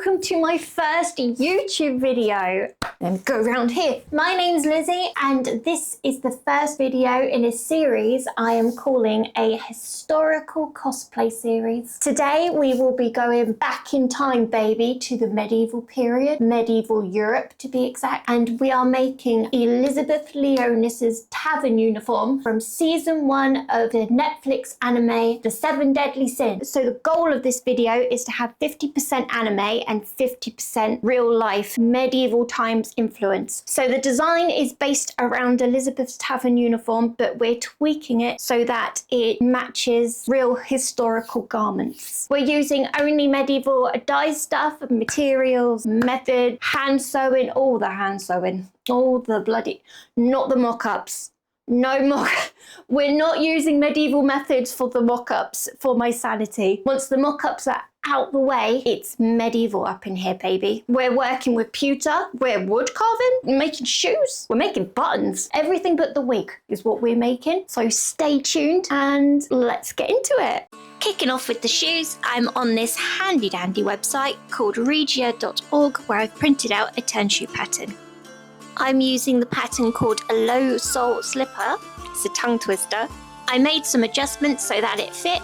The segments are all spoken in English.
welcome to my first YouTube video. Let me go around here. My name's Lizzie and this is the first video in a series I am calling a Historical Cosplay Series. Today we will be going back in time, baby, to the medieval period, medieval Europe to be exact, and we are making Elizabeth Leonis's tavern uniform from season 1 of the Netflix anime The 7 Deadly Sins. So the goal of this video is to have 50% anime and 50% real life medieval times influence. So the design is based around Elizabeth's tavern uniform, but we're tweaking it so that it matches real historical garments. We're using only medieval dye stuff, materials, method, hand sewing, all the hand sewing, all the bloody, not the mock-ups. No mock. We're not using medieval methods for the mock-ups for my sanity. Once the mock-ups are out the way, it's medieval up in here, baby. We're working with pewter, we're wood carving, we're making shoes, we're making buttons. Everything but the wig is what we're making. So stay tuned and let's get into it. Kicking off with the shoes, I'm on this handy dandy website called regia.org where I've printed out a turn shoe pattern. I'm using the pattern called a low sole slipper. It's a tongue twister. I made some adjustments so that it fit,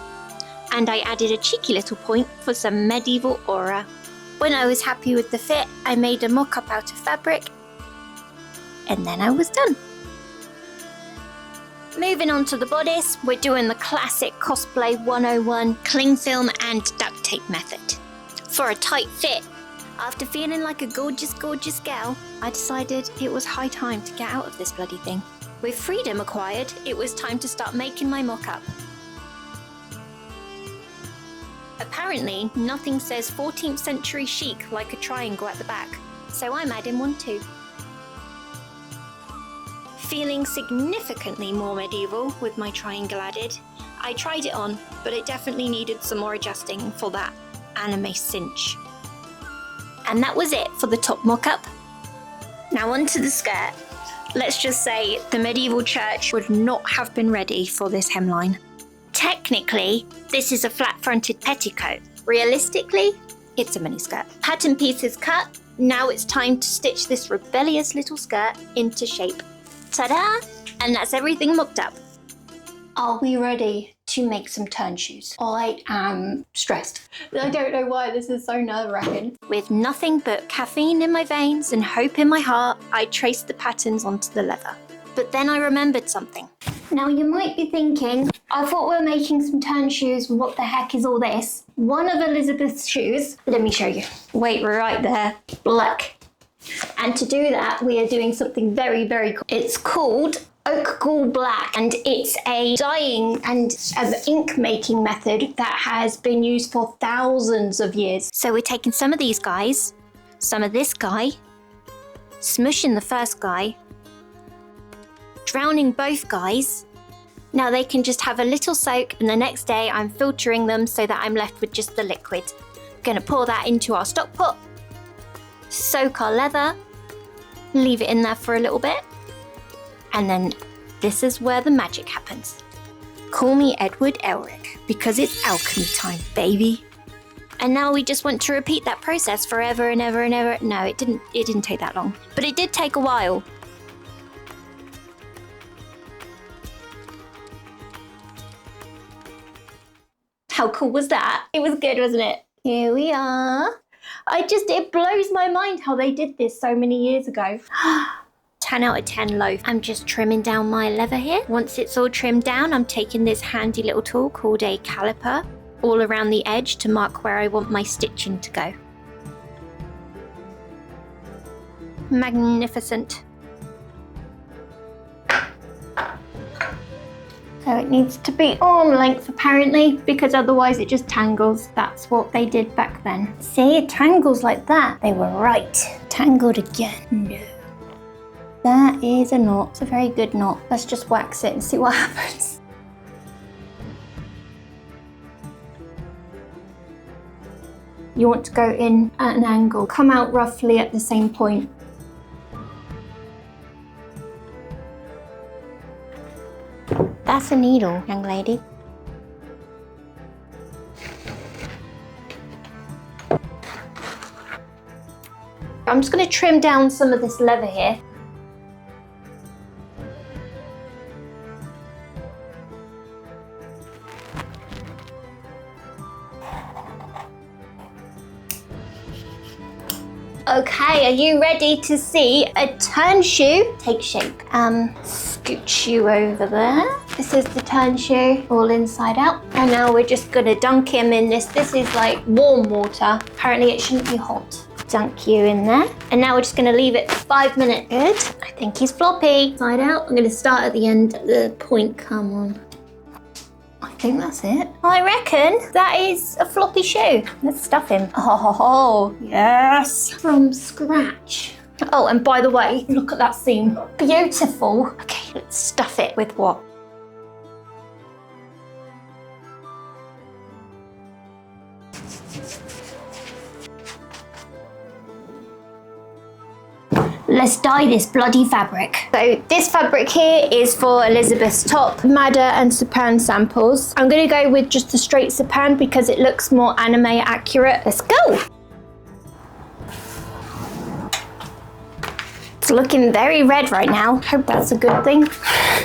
and I added a cheeky little point for some medieval aura. When I was happy with the fit, I made a mock-up out of fabric, and then I was done. Moving on to the bodice, we're doing the classic cosplay 101 cling film and duct tape method. For a tight fit, after feeling like a gorgeous gal, I decided it was high time to get out of this bloody thing. With freedom acquired, it was time to start making my mock-up. Apparently, nothing says 14th century chic like a triangle at the back, so I'm adding one too. Feeling significantly more medieval with my triangle added, I tried it on, but it definitely needed some more adjusting for that anime cinch. And that was it for the top mock-up. Now onto the skirt. Let's just say the medieval church would not have been ready for this hemline. Technically, this is a flat-fronted petticoat. Realistically, it's a miniskirt. Pattern piece is cut. Now it's time to stitch this rebellious little skirt into shape. Ta-da! And that's everything mocked up. Are we ready to make some turn shoes? I am stressed. I don't know why this is so nerve-wracking. With nothing but caffeine in my veins and hope in my heart, I traced the patterns onto the leather. But then I remembered something. Now you might be thinking, I thought we were making some turn shoes, what the heck is all this? One of Elizabeth's shoes, let me show you. Wait, right there, black. And to do that, we are doing something very, very cool. It's called Oak Gall Black, and it's a dyeing and ink making method that has been used for thousands of years. So we're taking some of these guys, some of this guy, smushing the first guy, drowning both guys. Now they can just have a little soak, and the next day I'm filtering them so that I'm left with just the liquid. Gonna pour that into our stock pot, soak our leather, leave it in there for a little bit, and then this is where the magic happens. Call me Edward Elric, because it's alchemy time, baby. And now we just want to repeat that process forever and ever and ever. No, it didn't take that long, but it did take a while. How cool was that? It was good, wasn't it? Here we are. It blows my mind how they did this so many years ago. 10 out of 10 loaf. I'm just trimming down my leather here. Once it's all trimmed down, I'm taking this handy little tool called a caliper all around the edge to mark where I want my stitching to go. Magnificent. So it needs to be arm length apparently, because otherwise it just tangles. That's what they did back then. See, it tangles like that. They were right. Tangled again. No. That is a knot. It's a very good knot. Let's just wax it and see what happens. You want to go in at an angle. Come out roughly at the same point. That's a needle, young lady. I'm just going to trim down some of this leather here. Okay, are you ready to see a turn shoe take shape? Scooch you over there. This is the turn shoe, all inside out. And now we're just gonna dunk him in this. This is like warm water. Apparently it shouldn't be hot. Dunk you in there. And now we're just gonna leave it for 5 minutes. Good, I think he's floppy. Side out, I'm gonna start at the end, at the point, come on. I think that's it. I reckon that is a floppy shoe. Let's stuff him. Oh, yes. From scratch. Oh, and by the way, look at that seam. Beautiful. Okay, let's stuff it with what? Let's dye this bloody fabric. So this fabric here is for Elizabeth's top, Madder and Sapan samples. I'm gonna go with just the straight Sapan because it looks more anime accurate. Let's go. It's looking very red right now. Hope that's a good thing.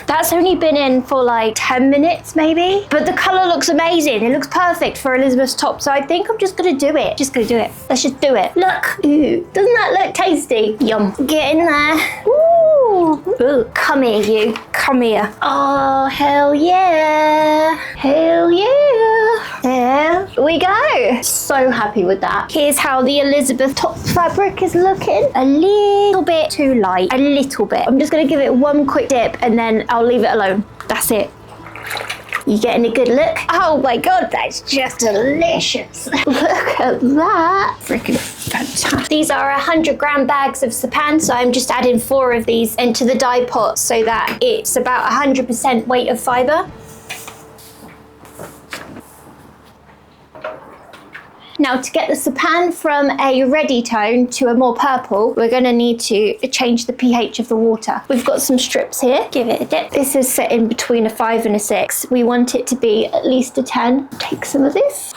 That's only been in for like 10 minutes maybe, but the color looks amazing. It looks perfect for Elizabeth's top, so I think I'm just gonna do it. Just gonna do it. Let's just do it. Look, ooh, doesn't that look tasty? Yum. Get in there. Ooh. Ooh. Come here, you. Come here. Oh, hell yeah. Hell yeah. There we go. So happy with that. Here's how the Elizabeth top fabric is looking. A little bit too light. A little bit. I'm just gonna give it one quick dip and then I'll leave it alone. That's it. You getting a good look? Oh my God, that's just delicious. Look at that. Freaking fantastic. These are 100-gram bags of Sapan, so I'm just adding 4 of these into the dye pot so that it's about 100% weight of fibre. Now to get the Sapan from a reddy tone to a more purple, we're going to need to change the pH of the water. We've got some strips here. Give it a dip. This is set in between a 5 and a 6. We want it to be at least a 10. Take some of this.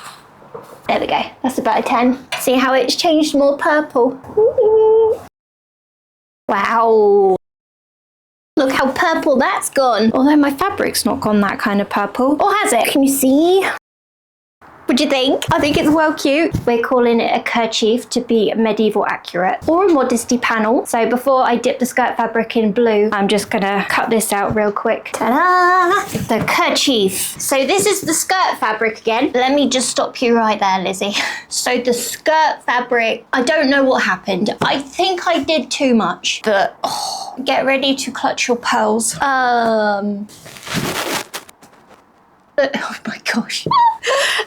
There we go. That's about a 10. See how it's changed more purple? Ooh. Wow. Look how purple that's gone. Although my fabric's not gone that kind of purple. Or has it? Can you see? What do you think? I think it's well cute. We're calling it a kerchief to be medieval accurate, or a modesty panel. So before I dip the skirt fabric in blue, I'm just gonna cut this out real quick. Ta-da! The kerchief. So this is the skirt fabric again. Let me just stop you right there, Lizzie. So the skirt fabric, I don't know what happened. I think I did too much, but get ready to clutch your pearls. Oh my gosh.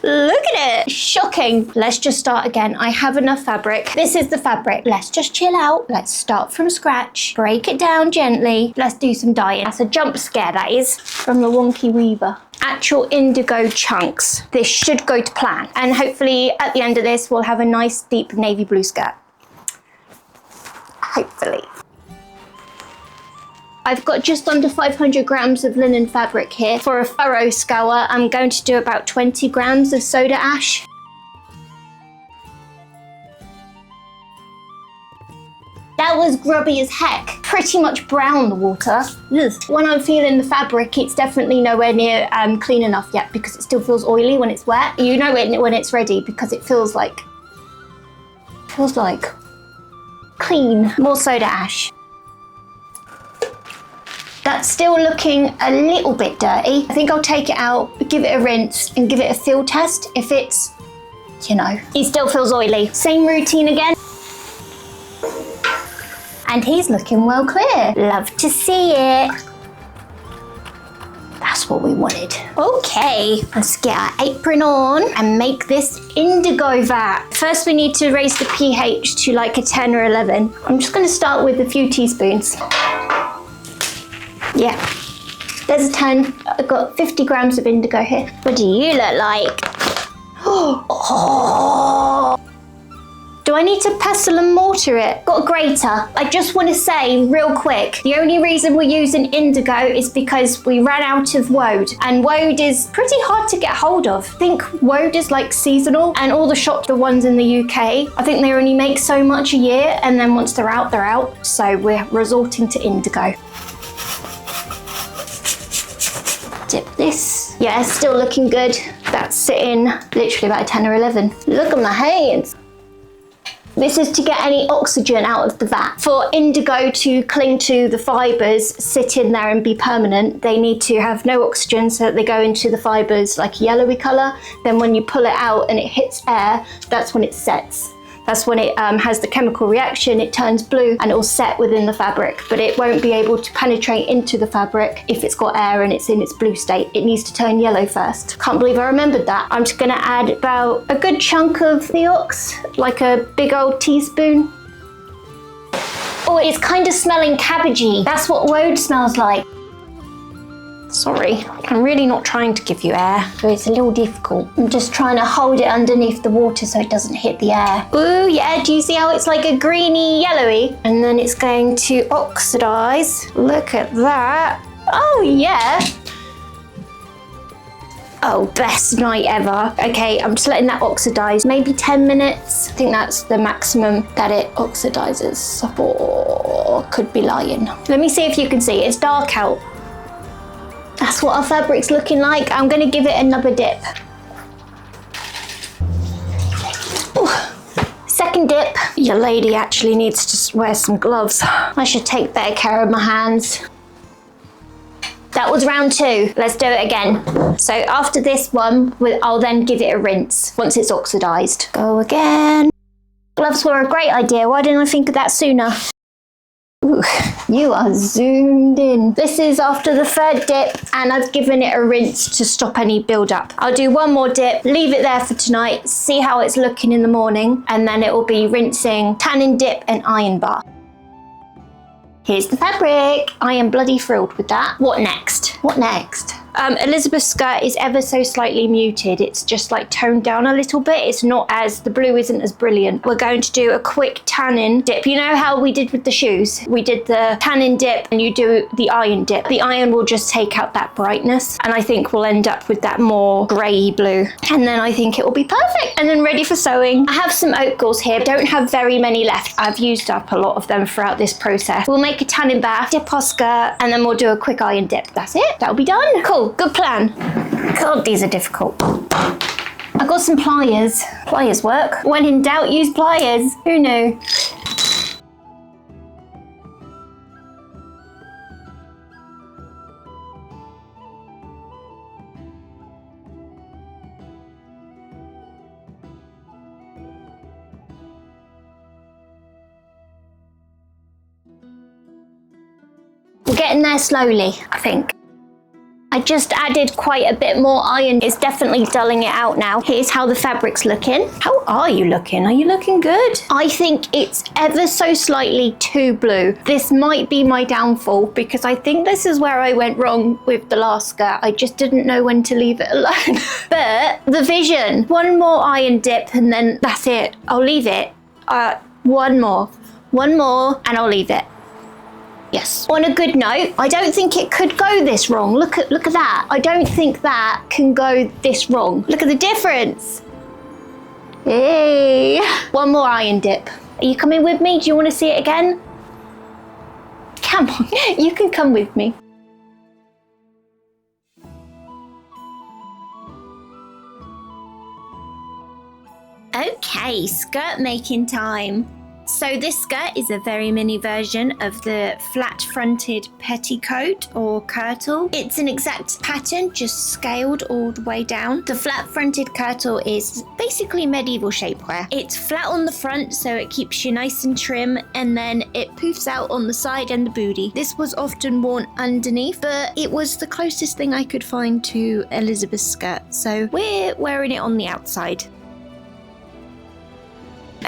Look at it. Shocking. Let's just start again. I have enough fabric. This is the fabric. Let's just chill out. Let's start from scratch. Break it down gently. Let's do some dyeing. That's a jump scare, that is, from the Wonky Weaver. Actual indigo chunks. This should go to plan. And hopefully at the end of this, we'll have a nice deep navy blue skirt. Hopefully. I've got just under 500 grams of linen fabric here. For a furrow scour, I'm going to do about 20 grams of soda ash. That was grubby as heck. Pretty much brown, the water. Ugh. When I'm feeling the fabric, it's definitely nowhere near clean enough yet because it still feels oily when it's wet. You know it when it's ready because it feels like clean. More soda ash. That's still looking a little bit dirty. I think I'll take it out, give it a rinse and give it a feel test. If it's, you know, it still feels oily. Same routine again. And he's looking well clear. Love to see it. That's what we wanted. Okay, let's get our apron on and make this indigo vat. First we need to raise the pH to like a 10 or 11. I'm just gonna start with a few teaspoons. Yeah, there's a 10. I've got 50 grams of indigo here. What do you look like? Oh. Do I need to pestle and mortar it. Got a grater. I just want to say real quick, the only reason we're using Indigo is because we ran out of woad, and woad is pretty hard to get hold of. I think woad is like seasonal, and all the shops, the ones in the UK, I think they only make so much a year, and then once they're out, they're out. So we're resorting to Indigo. Dip this. Yeah, still looking good. That's sitting literally about 10 or 11. Look at my hands. This is to get any oxygen out of the vat. For Indigo to cling to the fibres, sit in there and be permanent, they need to have no oxygen so that they go into the fibres like a yellowy colour. Then when you pull it out and it hits air, that's when it sets. That's when it has the chemical reaction, it turns blue and it will set within the fabric, but it won't be able to penetrate into the fabric if it's got air and it's in its blue state. It needs to turn yellow first. Can't believe I remembered that. I'm just gonna add about a good chunk of the ox, like a big old teaspoon. Oh, it's kind of smelling cabbagey. That's what woad smells like. Sorry, I'm really not trying to give you air, so it's a little difficult. I'm just trying to hold it underneath the water so it doesn't hit the air. Ooh, yeah, do you see how it's like a greeny yellowy? And then it's going to oxidize. Look at that. Oh, yeah. Oh, best night ever. Okay, I'm just letting that oxidize, maybe 10 minutes. I think that's the maximum that it oxidizes. Or could be lying. Let me see if you can see. It's dark out. That's what our fabric's looking like. I'm gonna give it another dip. Ooh. Second dip. Your lady actually needs to wear some gloves. I should take better care of my hands. That was round 2. Let's do it again. So after this one, I'll then give it a rinse once it's oxidized. Go again. Gloves were a great idea. Why didn't I think of that sooner? Ooh, you are zoomed in. This is after the 3rd dip, and I've given it a rinse to stop any build-up. I'll do one more dip, leave it there for tonight, see how it's looking in the morning, and then it will be rinsing, tanning dip, and iron bar. Here's the fabric. I am bloody thrilled with that. What next? What next? Elizabeth's skirt is ever so slightly muted. It's just like toned down a little bit. It's not as, the blue isn't as brilliant. We're going to do a quick tanning dip. You know how we did with the shoes? We did the tanning dip and you do the iron dip. The iron will just take out that brightness, and I think we'll end up with that more grey blue. And then I think it will be perfect. And then ready for sewing. I have some oat galls here. Don't have very many left. I've used up a lot of them throughout this process. We'll make a tanning bath, dip our skirt, and then we'll do a quick iron dip. That's it. That'll be done. Cool. Good plan. God, these are difficult. I got some pliers. Pliers work. When in doubt, use pliers. Who knew? We're getting there slowly, I think. I just added quite a bit more iron. It's definitely dulling it out now. Here's how the fabric's looking. How are you looking? Are you looking good? I think it's ever so slightly too blue. This might be my downfall because I think this is where I went wrong with the last skirt. I just didn't know when to leave it alone. But the vision, one more iron dip and then that's it. I'll leave it. One more and I'll leave it. Yes. On a good note, I don't think it could go this wrong. Look at that. I don't think that can go this wrong. Look at the difference. Hey. One more iron dip. Are you coming with me? Do you want to see it again? Come on, you can come with me. Okay, skirt making time. So this skirt is a very mini version of the flat-fronted petticoat or kirtle. It's an exact pattern, just scaled all the way down. The flat-fronted kirtle is basically medieval shapewear. It's flat on the front, so it keeps you nice and trim, and then it poofs out on the side and the booty. This was often worn underneath, but it was the closest thing I could find to Elizabeth's skirt, so we're wearing it on the outside.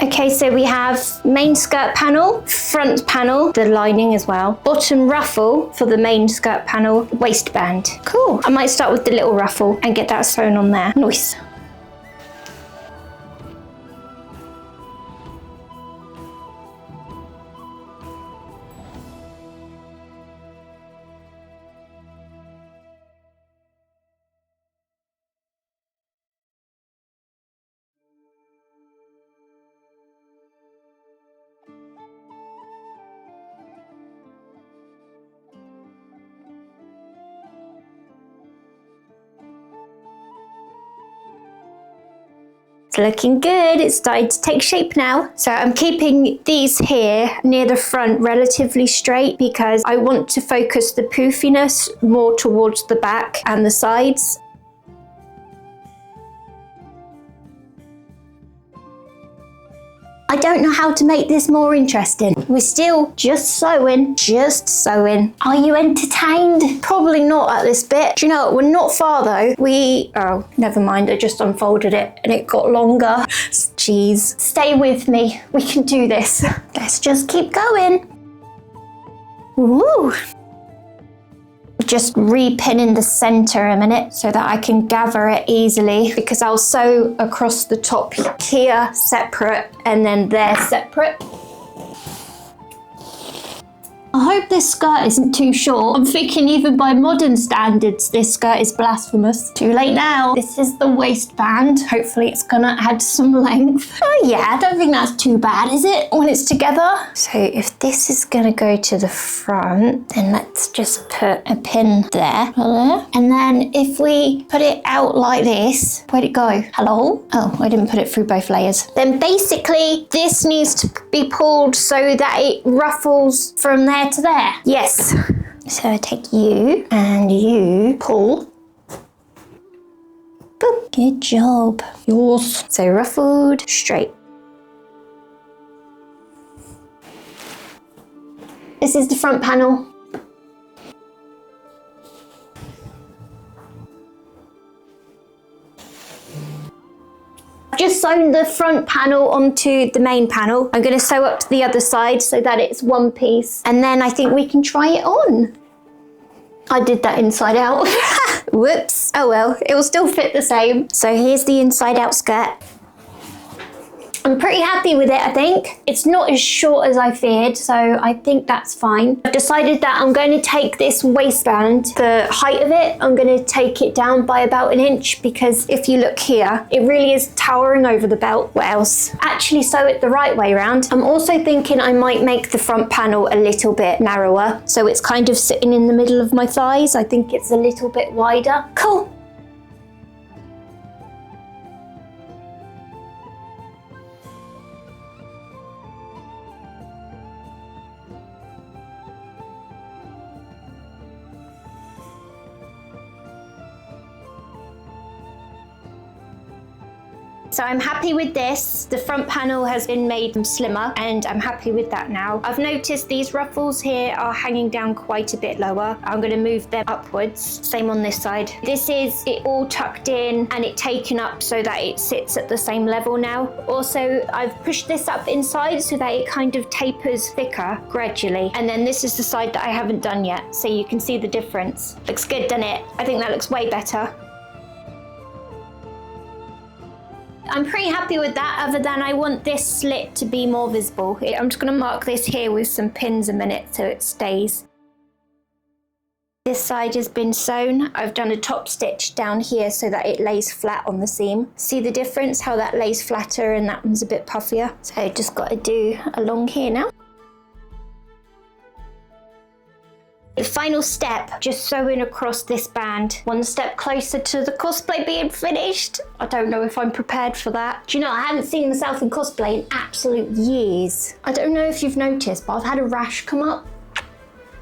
Okay, so we have main skirt panel, front panel, the lining as well, bottom ruffle for the main skirt panel, waistband. Cool. I might start with the little ruffle and get that sewn on there. Nice. It's looking good. It's starting to take shape now. So I'm keeping these here near the front relatively straight because I want to focus the poofiness more towards the back and the sides. I don't know how to make this more interesting. We're still just sewing. Are you entertained? Probably not at this bit. Do you know what? We're not far though. Oh, never mind. I just unfolded it and it got longer. Jeez. Stay with me. We can do this. Let's just keep going. Woo! Just repinning the center a minute so that I can gather it easily, because I'll sew across the top here separate and then there separate. I hope this skirt isn't too short. I'm thinking even by modern standards, this skirt is blasphemous. Too late now. This is the waistband. Hopefully it's gonna add some length. Oh yeah, I don't think that's too bad, is it? When it's together. So if this is gonna go to the front, then let's just put a pin there. And then if we put it out like this, where'd it go? Hello? Oh, I didn't put it through both layers. Then basically this needs to be pulled so that it ruffles from there to there. Yes. So I take you and you pull. Boop. Good job. Yours. So ruffled straight. This is the front panel. I've just sewn the front panel onto the main panel. I'm going to sew up to the other side so that it's one piece. And then I think we can try it on. I did that inside out. Whoops. Oh well, it will still fit the same. So here's the inside out skirt. I'm pretty happy with it, I think. It's not as short as I feared, so I think that's fine. I've decided that I'm going to take this waistband, the height of it, I'm going to take it down by about 1 inch, because if you look here, it really is towering over the belt. What else? Actually sew it the right way around. I'm also thinking I might make the front panel a little bit narrower, so it's kind of sitting in the middle of my thighs. I think it's a little bit wider. Cool. So I'm happy with this. The front panel has been made slimmer and I'm happy with that now. I've noticed these ruffles here are hanging down quite a bit lower. I'm going to move them upwards. Same on this side. This is it all tucked in and it taken up so that it sits at the same level now. Also, I've pushed this up inside so that it kind of tapers thicker gradually. And then this is the side that I haven't done yet. So you can see the difference. Looks good, doesn't it? I think that looks way better. I'm pretty happy with that, other than I want this slit to be more visible. I'm just going to mark this here with some pins a minute so it stays. This side has been sewn. I've done a top stitch down here so that it lays flat on the seam. See the difference, how that lays flatter and that one's a bit puffier? So just got to do along here now. The final step, just sewing across this band. One step closer to the cosplay being finished. I don't know if I'm prepared for that. Do you know, I haven't seen myself in cosplay in absolute years. I don't know if you've noticed, but I've had a rash come up.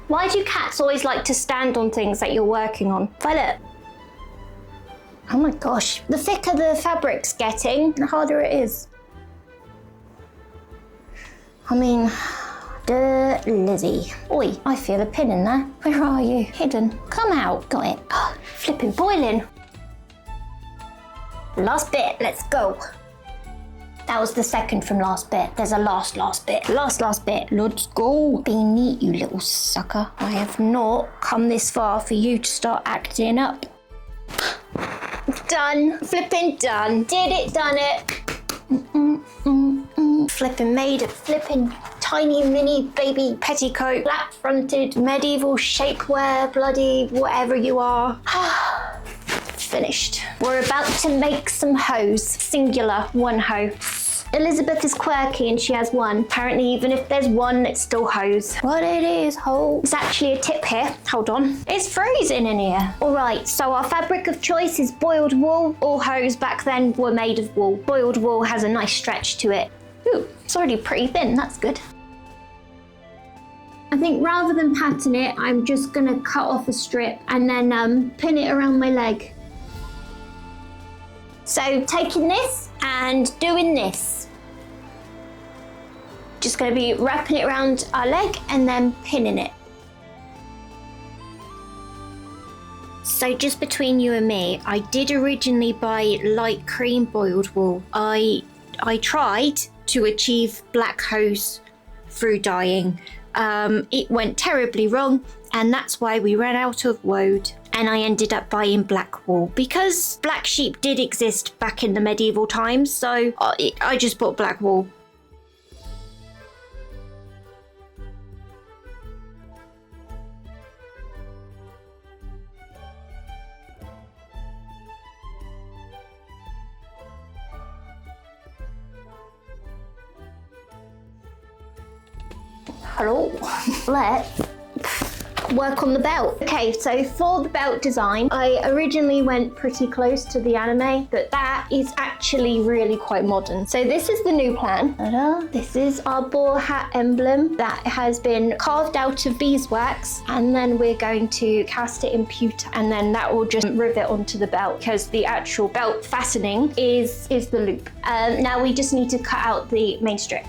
Why do cats always like to stand on things that you're working on? Violet. Oh my gosh. The thicker the fabric's getting, the harder it is. I mean, Lizzie. Oi, I feel a pin in there. Where are you? Hidden. Come out. Got it. Oh, flipping boiling. Last bit. Let's go. That was the second from last bit. There's a last bit. Last bit. Let's go. Be neat, you little sucker. I have not come this far for you to start acting up. Done. Flipping done. Did it, done it. Flipping made a flipping tiny mini baby petticoat, flat fronted, medieval shapewear, bloody whatever you are. Finished. We're about to make some hose. Singular, one hoe. Elizabeth is quirky and she has one. Apparently, even if there's one, it's still hose. What it is, hose. It's actually a tip here. Hold on. It's freezing in here. All right, so our fabric of choice is boiled wool. All hose back then were made of wool. Boiled wool has a nice stretch to it. Ooh, it's already pretty thin. That's good. I think rather than pattern it, I'm just gonna cut off a strip and then pin it around my leg. So taking this and doing this. Just gonna be wrapping it around our leg and then pinning it. So just between you and me, I did originally buy light cream boiled wool. I tried to achieve black hose through dyeing. It went terribly wrong, and that's why we ran out of woad, and I ended up buying black wool because black sheep did exist back in the medieval times, so I just bought black wool. Hello, let's work on the belt. Okay, so for the belt design, I originally went pretty close to the anime, but that is actually really quite modern. So this is the new plan. Ta-da. This is our boar hat emblem that has been carved out of beeswax, and then we're going to cast it in pewter, and then that will just rivet onto the belt because the actual belt fastening is the loop. Now we just need to cut out the main strip.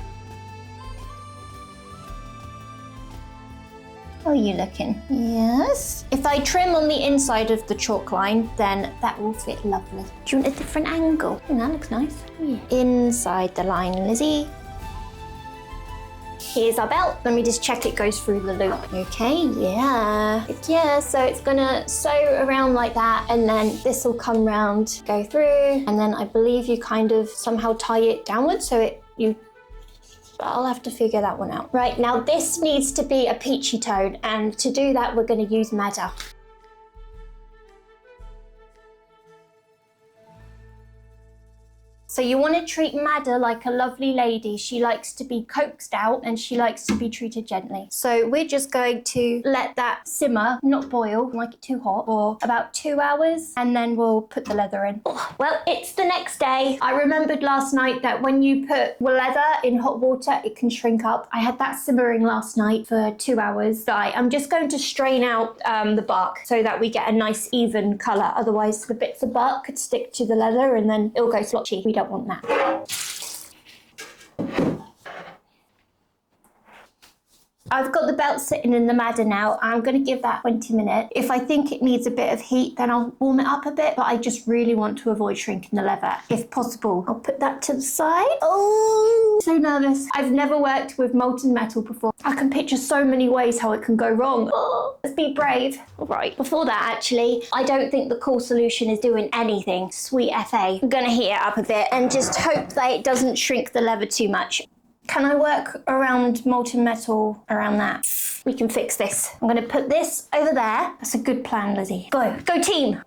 How are you looking? Yes. If I trim on the inside of the chalk line, then that will fit lovely. Do you want a different angle? Oh, that looks nice. Yeah. Inside the line, Lizzie. Here's our belt. Let me just check it goes through the loop. Okay, yeah. Yeah, so it's gonna sew around like that, and then this will come round, go through, and then I believe you kind of somehow tie it downwards so I'll have to figure that one out. Right, now this needs to be a peachy tone, and to do that we're going to use madder. So you want to treat Madder like a lovely lady. She likes to be coaxed out and she likes to be treated gently. So we're just going to let that simmer, not boil, like it too hot, for about 2 hours, and then we'll put the leather in. Well, it's the next day. I remembered last night that when you put leather in hot water, it can shrink up. I had that simmering last night for 2 hours. So I'm just going to strain out the bark so that we get a nice even colour. Otherwise the bits of bark could stick to the leather and then it'll go splotchy. We don't want that. I've got the belt sitting in the madder now. I'm going to give that 20 minutes. If I think it needs a bit of heat, then I'll warm it up a bit, but I just really want to avoid shrinking the leather, if possible. I'll put that to the side. Oh, so nervous. I've never worked with molten metal before. I can picture so many ways how it can go wrong. Oh, let's be brave. All right, before that, actually, I don't think the cool solution is doing anything. Sweet FA. I'm going to heat it up a bit and just hope that it doesn't shrink the leather too much. Can I work around molten metal around that? We can fix this. I'm going to put this over there. That's a good plan, Lizzie. Go. Go team.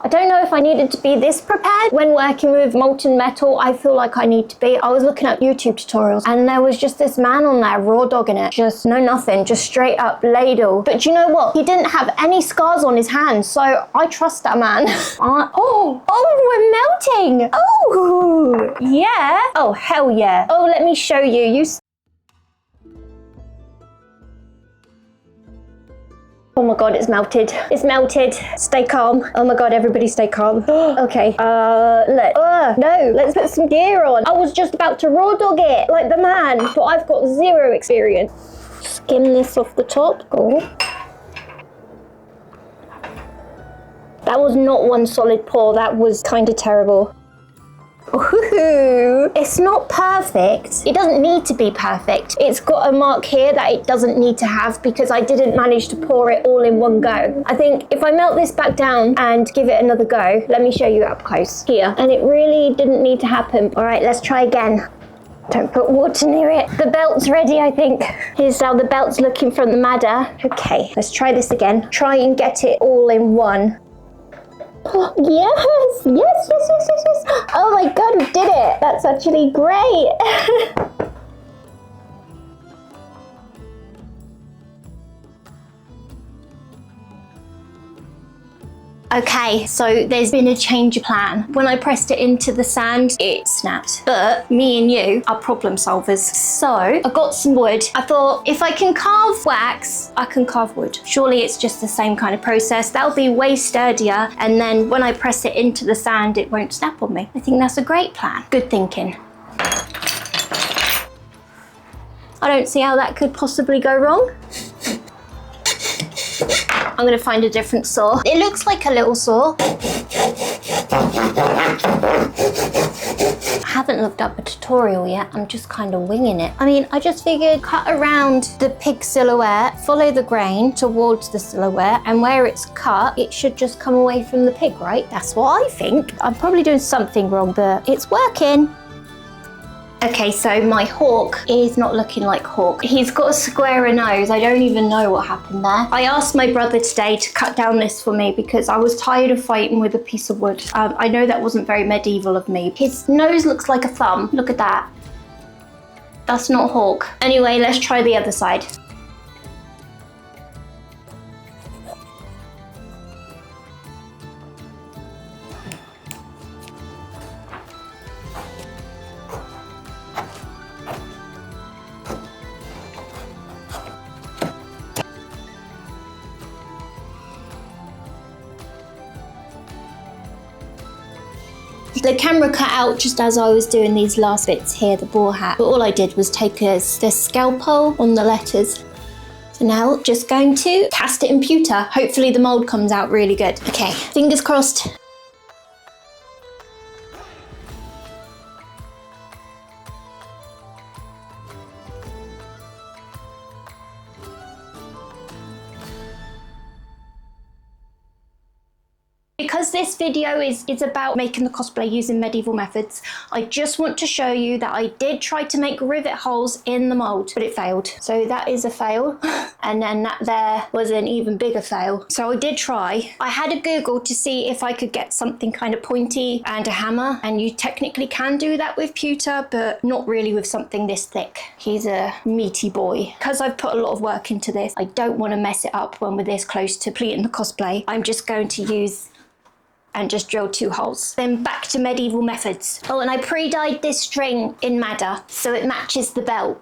I don't know if I needed to be this prepared. When working with molten metal, I feel like I need to be. I was looking at YouTube tutorials and there was just this man on there raw dogging it. Just no nothing, just straight up ladle. But do you know what? He didn't have any scars on his hands, so I trust that man. Oh, we're melting. Oh, yeah. Oh, hell yeah. Oh, let me show you. Oh my God, it's melted. It's melted. Stay calm. Oh my God, everybody stay calm. Okay, no, let's put some gear on. I was just about to raw dog it like the man, but I've got zero experience. Skim this off the top. Oh. That was not one solid pour. That was kind of terrible. Ooh, it's not perfect. It doesn't need to be perfect. It's got a mark here that it doesn't need to have because I didn't manage to pour it all in one go. I think if I melt this back down and give it another go, let me show you up close here. And it really didn't need to happen. All right, let's try again. Don't put water near it. The belt's ready, I think. Here's how the belt's looking from the madder. Okay, let's try this again. Try and get it all in one. Oh, yes. Oh my god, we did it! That's actually great! Okay, so there's been a change of plan. When I pressed it into the sand, it snapped. But me and you are problem solvers. So I got some wood. I thought, if I can carve wax, I can carve wood. Surely it's just the same kind of process. That'll be way sturdier. And then when I press it into the sand, it won't snap on me. I think that's a great plan. Good thinking. I don't see how that could possibly go wrong. I'm gonna find a different saw. It looks like a little saw. I haven't looked up a tutorial yet. I'm just kind of winging it. I mean, I just figured cut around the pig silhouette, follow the grain towards the silhouette, and where it's cut, it should just come away from the pig, right? That's what I think. I'm probably doing something wrong, but it's working. Okay, so my hawk is not looking like hawk. He's got a squarer nose. I don't even know what happened there. I asked my brother today to cut down this for me because I was tired of fighting with a piece of wood. I know that wasn't very medieval of me. His nose looks like a thumb. Look at that. That's not hawk. Anyway, let's try the other side. The camera cut out just as I was doing these last bits here, the boar hat. But all I did was take the scalpel on the letters. So now just going to cast it in pewter. Hopefully the mold comes out really good. Okay, fingers crossed. Because this video is about making the cosplay using medieval methods, I just want to show you that I did try to make rivet holes in the mold, but it failed. So that is a fail. And then that there was an even bigger fail. So I did try. I had a Google to see if I could get something kind of pointy and a hammer. And you technically can do that with pewter, but not really with something this thick. He's a meaty boy. Because I've put a lot of work into this, I don't want to mess it up when we're this close to completing the cosplay. I'm just going to use and just drill 2 holes. Then back to medieval methods. Oh, and I pre-dyed this string in madder so it matches the belt.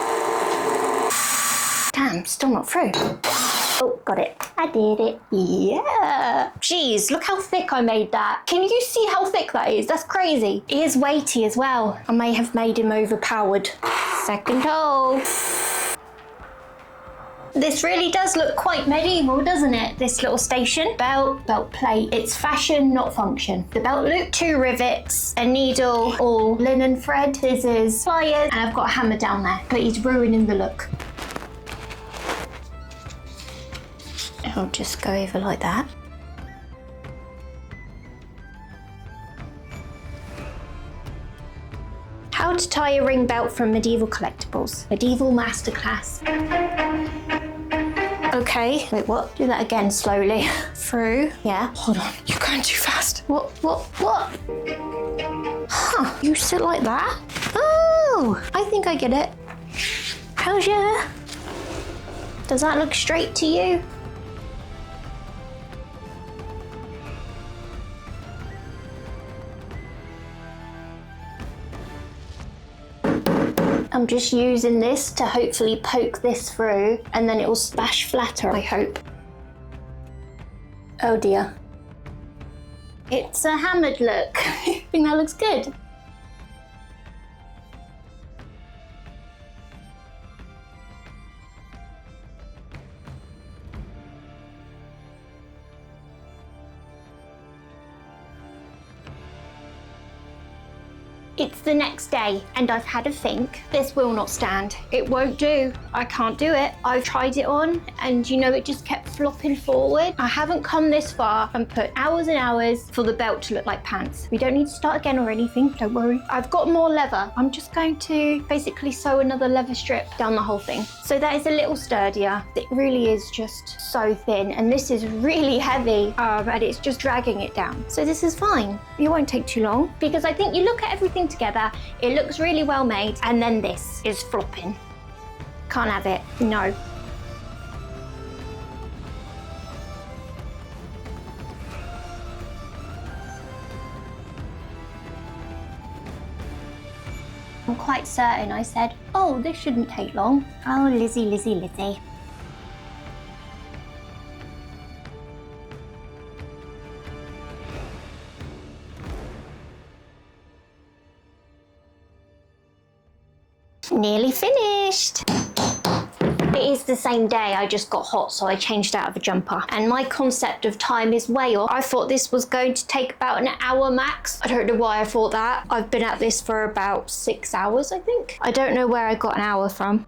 Damn, still not through. Oh, got it. I did it. Yeah. Jeez, look how thick I made that. Can you see how thick that is? That's crazy. He is weighty as well. I may have made him overpowered. Second hole. This really does look quite medieval, doesn't it? This little station. Belt, belt plate. It's fashion, not function. The belt loop, 2 rivets, a needle, all linen thread, scissors, pliers, and I've got a hammer down there, but he's ruining the look. I'll just go over like that. How to tie a ring belt from Medieval Collectibles. Medieval Masterclass. Okay, wait, what? Do that again slowly. Through, yeah. Hold on, you're going too fast. What? Huh, you sit like that? Oh, I think I get it. How's your... Does that look straight to you? I'm just using this to hopefully poke this through and then it will splash flatter, I hope. Oh dear. It's a hammered look. I think that looks good. It's the next day and I've had a think. This will not stand. It won't do. I can't do it. I've tried it on and you know, it just kept flopping forward. I haven't come this far and put hours and hours for the belt to look like pants. We don't need to start again or anything, don't worry. I've got more leather. I'm just going to basically sew another leather strip down the whole thing. So that is a little sturdier. It really is just so thin and this is really heavy and it's just dragging it down. So this is fine. It won't take too long because I think you look at everything together, it looks really well made and then this is flopping. Can't have it, no. I'm quite certain I said, oh, this shouldn't take long. Oh, Lizzie, Lizzie, Lizzie. Nearly finished. It is the same day, I just got hot, so I changed out of a jumper. And my concept of time is way off. I thought this was going to take about an hour max. I don't know why I thought that. I've been at this for about 6 hours, I think. I don't know where I got an hour from.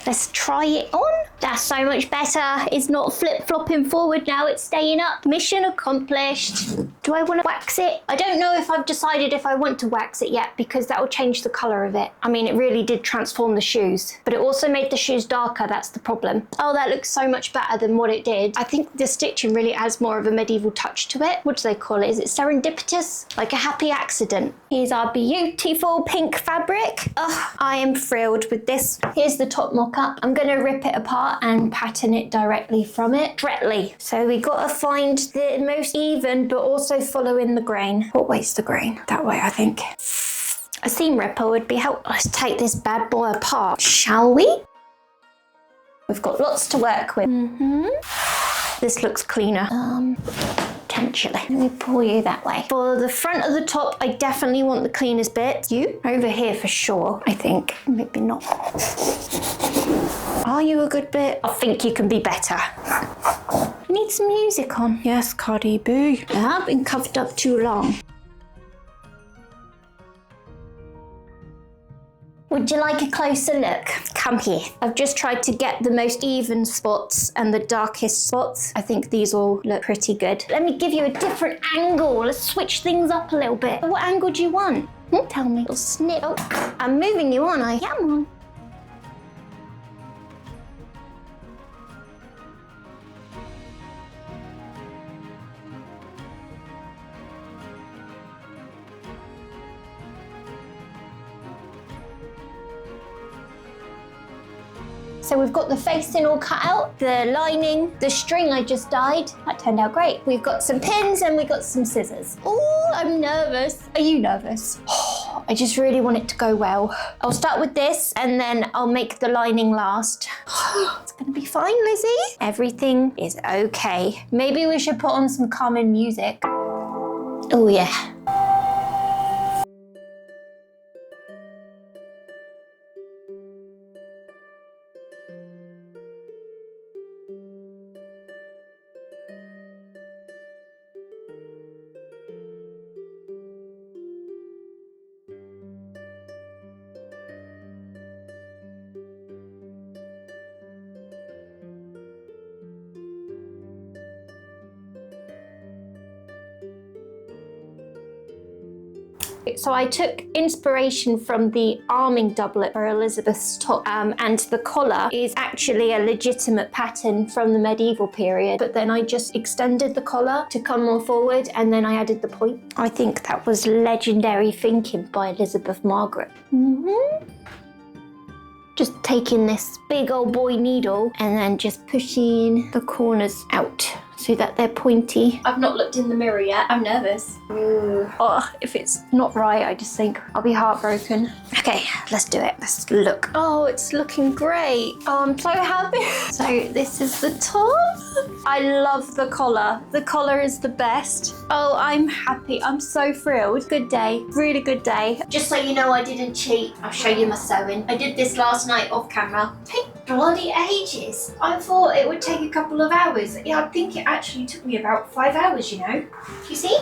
Let's try it on. That's so much better. It's not flip-flopping forward now, it's staying up. Mission accomplished. Do I want to wax it? I don't know if I've decided if I want to wax it yet because that will change the colour of it. I mean, it really did transform the shoes, but it also made the shoes darker, that's the problem. Oh, that looks so much better than what it did. I think the stitching really adds more of a medieval touch to it. What do they call it? Is it serendipitous? Like a happy accident. Here's our beautiful pink fabric. Oh, I am thrilled with this. Here's the top mock-up. I'm gonna rip it apart and pattern it directly from it. Directly. So we gotta find the most even, but also follow in the grain. What way's the grain? That way, I think. A seam ripper would be helpful. Let's take this bad boy apart, shall we? We've got lots to work with. This looks cleaner. Potentially. Let me pull you that way. For the front of the top, I definitely want the cleanest bit. You? Over here for sure, I think. Maybe not. Are you a good bit? I think you can be better. We need some music on. Yes, Cardi B. I've been covered up too long. Would you like a closer look? Come here. I've just tried to get the most even spots and the darkest spots. I think these all look pretty good. Let me give you a different angle. Let's switch things up a little bit. What angle do you want? Tell me. Little snip. Oh, I'm moving you on, yeah, I'm on. So we've got the facing all cut out, the lining, the string I just dyed. That turned out great. We've got some pins and we've got some scissors. Oh, I'm nervous. Are you nervous? I just really want it to go well. I'll start with this and then I'll make the lining last. It's gonna be fine, Lizzie. Everything is okay. Maybe we should put on some calming music. Oh yeah. So I took inspiration from the arming doublet for Elizabeth's top, and the collar is actually a legitimate pattern from the medieval period, but then I just extended the collar to come more forward and then I added the point. I think that was legendary thinking by Elizabeth Margaret. Just taking this big old boy needle and then just pushing the corners out so that they're pointy. I've not looked in the mirror yet. I'm nervous. Ooh. Oh, if it's not right, I just think I'll be heartbroken. Okay, let's do it. Let's look. Oh, it's looking great. Oh, I'm so happy. So this is the top. I love the collar. The collar is the best. Oh, I'm happy. I'm so thrilled. Good day. Really good day. Just so you know, I didn't cheat. I'll show you my sewing. I did this last night off camera. Take bloody ages. I thought it would take a couple of hours. Yeah, I think it actually took me about 5 hours, you know. You see?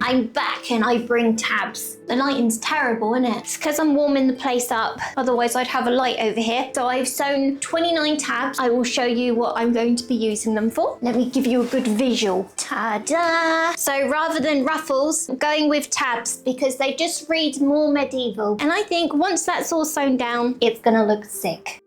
I'm back and I bring tabs. The lighting's terrible, isn't it? It's because I'm warming the place up. Otherwise I'd have a light over here. So I've sewn 29 tabs. I will show you what I'm going to be using them for. Let me give you a good visual. Ta-da! So rather than ruffles, I'm going with tabs because they just read more medieval. And I think once that's all sewn down, it's gonna look sick.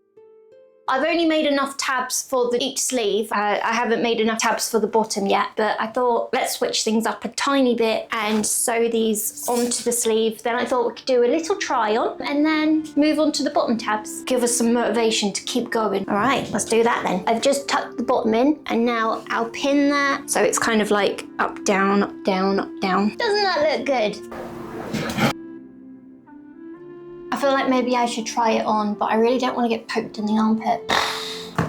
I've only made enough tabs for each sleeve. I haven't made enough tabs for the bottom yet, but I thought let's switch things up a tiny bit and sew these onto the sleeve. Then I thought we could do a little try on and then move on to the bottom tabs. Give us some motivation to keep going. All right, let's do that then. I've just tucked the bottom in and now I'll pin that. So it's kind of like up, down, up, down, up, down. Doesn't that look good? I feel like maybe I should try it on, but I really don't want to get poked in the armpit.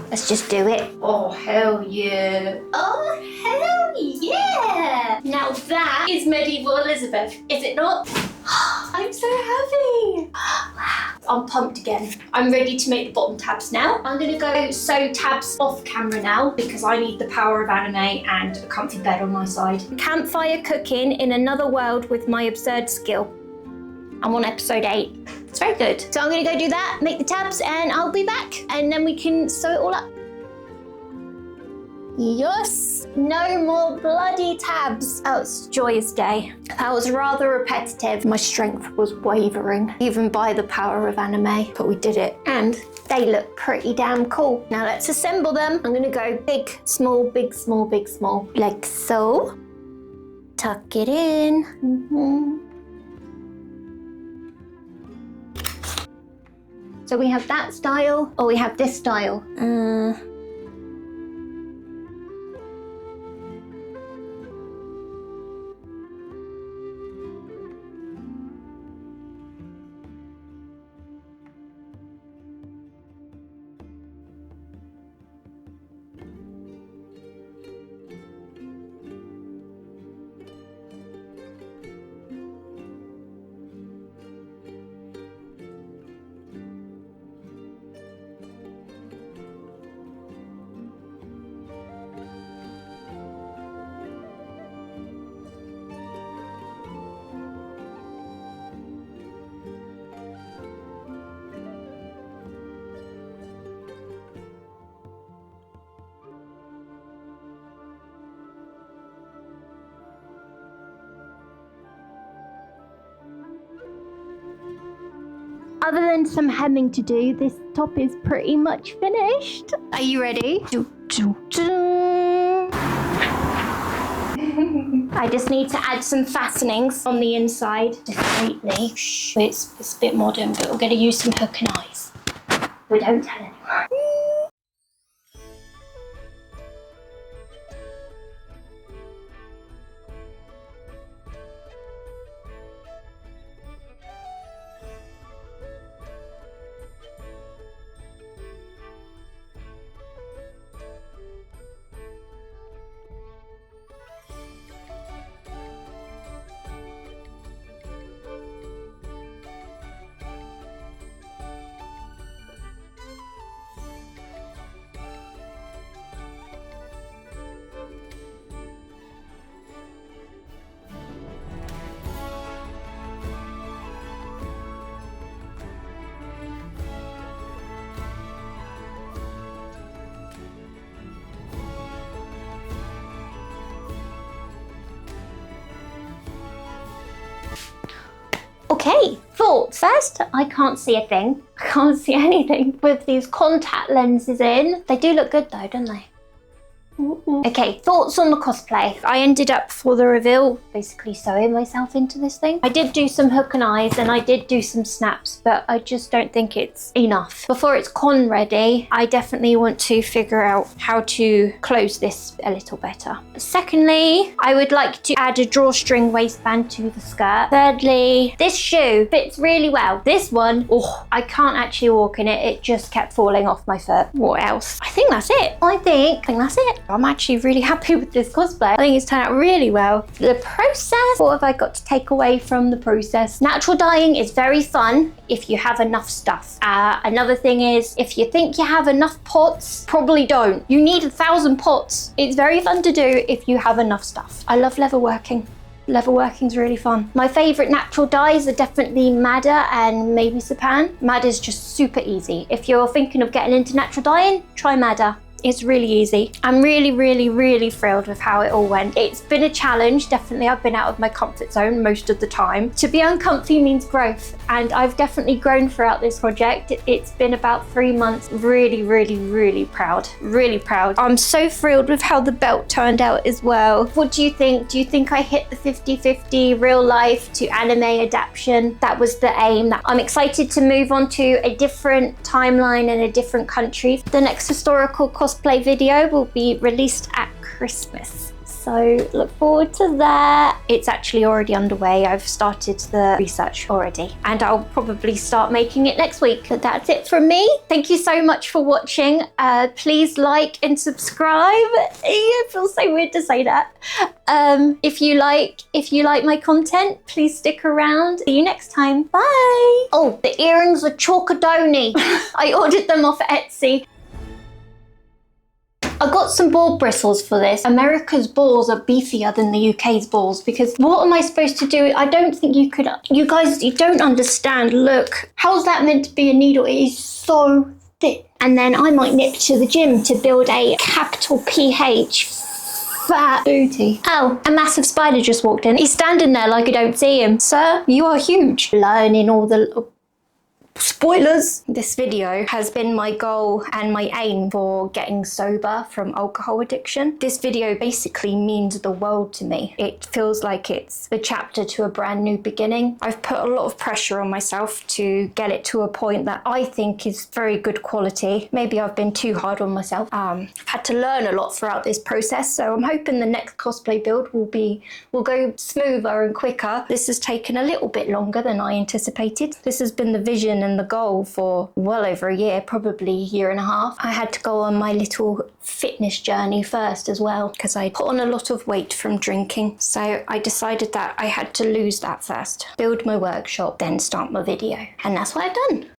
Let's just do it. Oh, hell yeah. Oh, hell yeah. Now that is medieval Elizabeth, is it not? I'm so happy. I'm pumped again. I'm ready to make the bottom tabs now. I'm gonna go sew tabs off camera now because I need the power of anime and a comfy bed on my side. Campfire cooking in another world with my absurd skill. I'm on episode 8. It's very good. So I'm gonna go do that, make the tabs, and I'll be back. And then we can sew it all up. Yes, no more bloody tabs. Oh, it's a joyous day. That was rather repetitive. My strength was wavering, even by the power of anime, but we did it. And they look pretty damn cool. Now let's assemble them. I'm gonna go big, small, big, small, big, small, like so. Tuck it in. So we have that style, or we have this style. Other than some hemming to do, this top is pretty much finished. Are you ready? I just need to add some fastenings on the inside discreetly. It's a bit modern, but we're going to use some hook and eyes. We don't tell anyone. Okay, thoughts. First, I can't see a thing. I can't see anything with these contact lenses in. They do look good though, don't they? Okay, thoughts on the cosplay. I ended up for the reveal basically sewing myself into this thing. I did do some hook and eyes and I did do some snaps, but I just don't think it's enough. Before it's con ready, I definitely want to figure out how to close this a little better. Secondly, I would like to add a drawstring waistband to the skirt. Thirdly, this shoe fits really well. This one, oh, I can't actually walk in it. It just kept falling off my foot. What else? I think that's it. I think that's it. I'm actually really happy with this cosplay. I think it's turned out really well. The process, what have I got to take away from the process? Natural dyeing is very fun if you have enough stuff. Another thing is, if you think you have enough pots, probably don't. You need 1,000 pots. It's very fun to do if you have enough stuff. I love leatherworking. leather working's really fun. My favourite natural dyes are definitely madder and maybe sapan. Madder's just super easy. If you're thinking of getting into natural dyeing, try madder. It's really easy. I'm really thrilled with how it all went. It's been a challenge, definitely. I've been out of my comfort zone most of the time. To be uncomfy means growth, and I've definitely grown throughout this project. It's been about 3 months. Really proud. Really proud. I'm so thrilled with how the belt turned out as well. What do you think? Do you think I hit the 50-50 real life to anime adaptation? That was the aim. I'm excited to move on to a different timeline in a different country. The next historical cosplay video will be released at Christmas, so look forward to that. It's actually already underway. I've started the research already, and I'll probably start making it next week. But that's it from me. Thank you so much for watching. Please like and subscribe. It feels so weird to say that. If you like my content, please stick around. See you next time. Bye. Oh, the earrings are chalkadoni. I ordered them off Etsy. I got some ball bristles for this. America's balls are beefier than the UK's balls, because what am I supposed to do? I don't think you could, you guys, you don't understand. Look, how's that meant to be a needle? It is so thick. And then I might nip to the gym to build a capital PH fat booty. Oh, a massive spider just walked in. He's standing there like I don't see him. Sir, you are huge. Learning all the spoilers. This video has been my goal and my aim for getting sober from alcohol addiction. This video basically means the world to me. It feels like it's the chapter to a brand new beginning. I've put a lot of pressure on myself to get it to a point that I think is very good quality. Maybe I've been too hard on myself. I've had to learn a lot throughout this process, so I'm hoping the next cosplay build will go smoother and quicker. This has taken a little bit longer than I anticipated. This has been the vision and the goal for well over a year, probably a year and a half. I had to go on my little fitness journey first as well, because I put on a lot of weight from drinking. So I decided that I had to lose that first, build my workshop, then start my video. And that's what I've done.